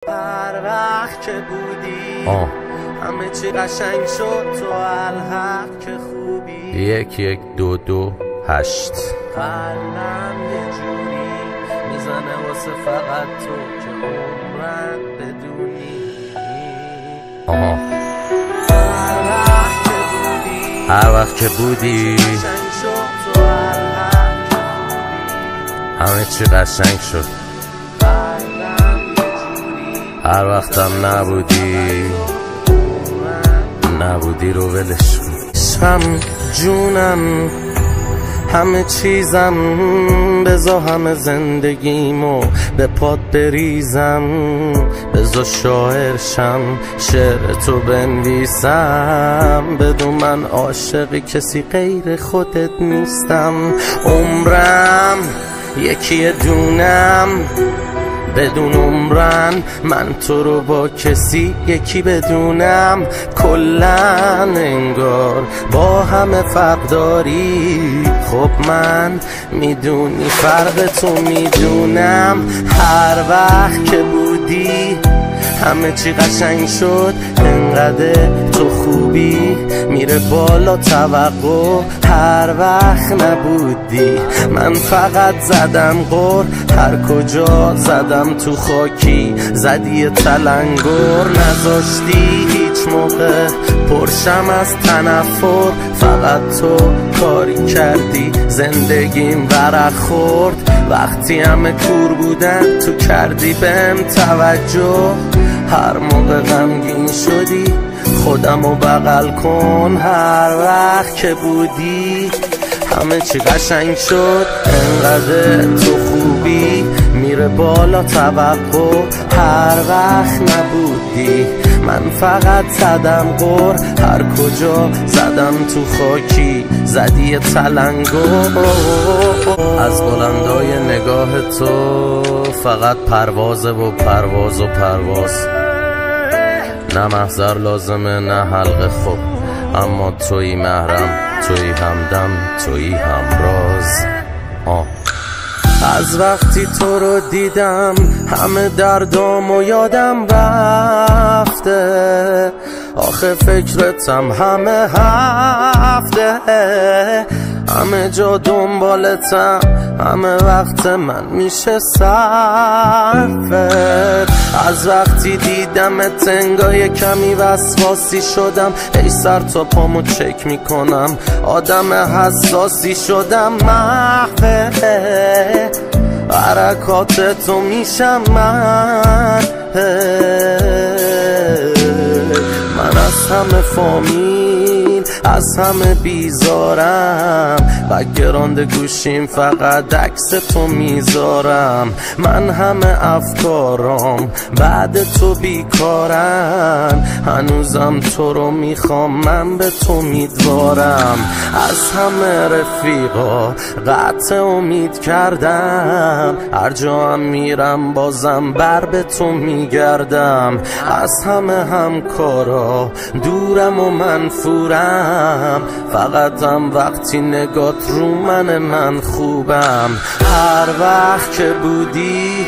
هر وقت که بودی همه چی قشنگ شد تو الحق که خوبی 11228 قلبم یه جوری میزنه واسه فقط تو که عمرت بدونی هر وقت که بودی همه چی قشنگ شد هر وقتم نبودی رو ولش کن عشقم جونم همه چیزم بذار همه زندگیمو به پات بریزم بذار شاعرشم شعر تو بنویسم بدون من عاشق کسی غیر خودت نیستم عمرم یکی دونم بدون عمرن من تو رو با کسی یکی بدونم کلن انگار با همه فرق داری خب من میدونی فرق تو میدونم هر وقت که بودی همه چی قشنگ شد انقدر تو خوبی میره بالا توقع هر وقت نبودی من فقط زدم غر هر کجا زدم تو خاکی زدی تلنگر نذاشتی هیچ موقع پرشم از تنفر فقط تو کاری کردی زندگیم ورق خورد وقتی همه کور بودن تو کردی بهم توجه هر موقع غمگین شدی خودمو بغل کن هر وقت که بودی همه چی قشنگ شد انقدر تو خوبی میره بالا توقع هر وقت نبودی من فقط زدم غر هر کجا زدم تو خاکی زدی تلنگر از بلندای نگاه تو فقط پروازه و پرواز و پرواز نه محضر لازمه نه حلقه خوب اما تویی محرم تویی همدم تویی همراز از وقتی تو رو دیدم همه دردامو یادم رفته آخه فکرتم همه هفته همه جا دنبالتم همه وقت من میشه صرفت از وقتی دیدمت انگار کمی وسواسی شدم ای سر تا پامو چک میکنم آدم حساسی شدم محوه حرکات تو میشم من از همه فامیل از همه بیزارم و گرانده گوشیم فقط عکس تو میذارم من همه افکارام بعد تو بیکارن هنوزم تو رو میخوام من به تو امیدوارم از همه رفیقا قطع امید کردم هر جا هم میرم بازم بر به تو میگردم از همه همکارا دورم و منفورم فقط هم وقتی نگات رو من خوبم هر وقت که بودی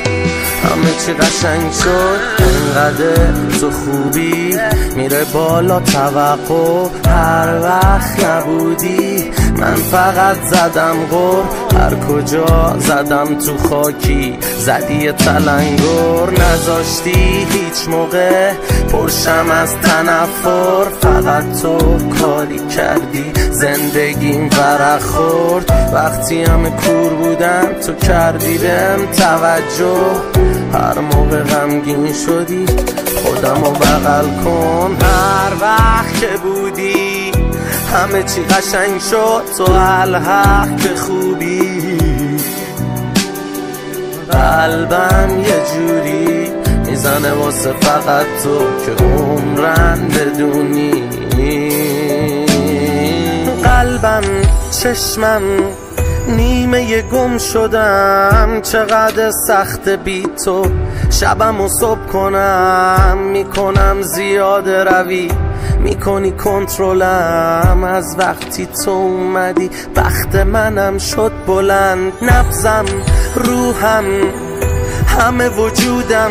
همه چی قشنگ شد انقدر تو خوبی میره بالا توقع هر وقت نبودی من فقط زدم غر هر کجا زدم تو خاکی زدی تلنگر نذاشتی هیچ موقع پرشم از تنفر فقط تو کاری کردی زندگیم ورق خورد وقتی همه کور بودم تو کردی بهم توجه هر موقع غمگین شدی خودمو بغل کن هر وقت که بودی همه چی قشنگ شد تو الحق که خوبی قلبم یه جوری میزنه واسه فقط تو که عمرن بدونی قلبم چشمم نیمه گم شدم چقدر سخت بی تو شبم و صبح کنم میکنم زیاده روی میکنی کنترلم از وقتی تو اومدی بخت منم شد بلند نبضم روحم همه وجودم،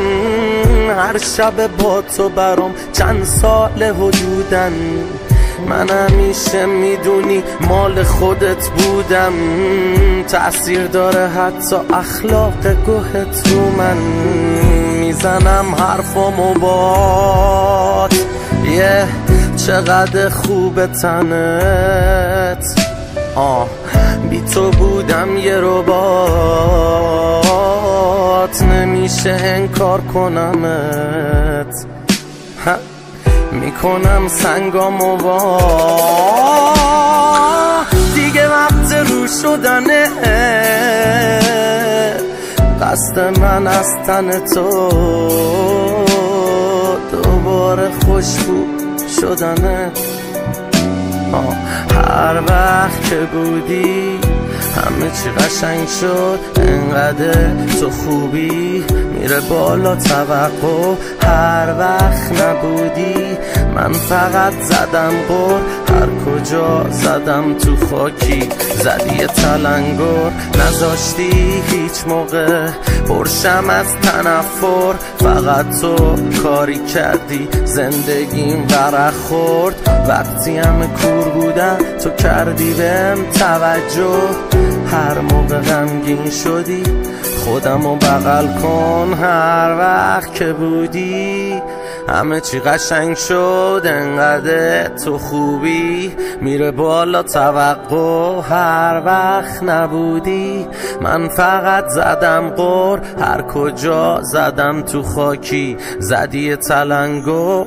هر شب با تو برام چند سال حدودن. من همیشه میدونی مال خودت بودم، تأثیر داره حتی اخلاق گوهت رو من. میزنم حرفامو بات چقدر خوب تنت، بی تو بودم یه ربات، نمیشه انکار کنمت، میکنم سنگامو دیگه وقت رو شدنه، قصد من از تن تو دوباره خوشبو شدنه. هر وقت که بودی همه چی قشنگ شد، انقدر تو خوبی میره بالا توقع. هر وقت نبودی من فقط زدم غر، هر کجا زدم تو خاکی زدی تلنگر. نذاشتی هیچ موقع پرشم از تنفر، فقط تو کاری کردی زندگیم غرق خورد. وقتی همه کور بودم تو کردی بهم توجه، هر موقع غمگین شدی خودمو بغل کن. هر وقت که بودی همه چی قشنگ شد، انقدر تو خوبی میره بالا توقع. هر وقت نبودی من فقط زدم غر، هر کجا زدم تو خاکی زدی تلنگر.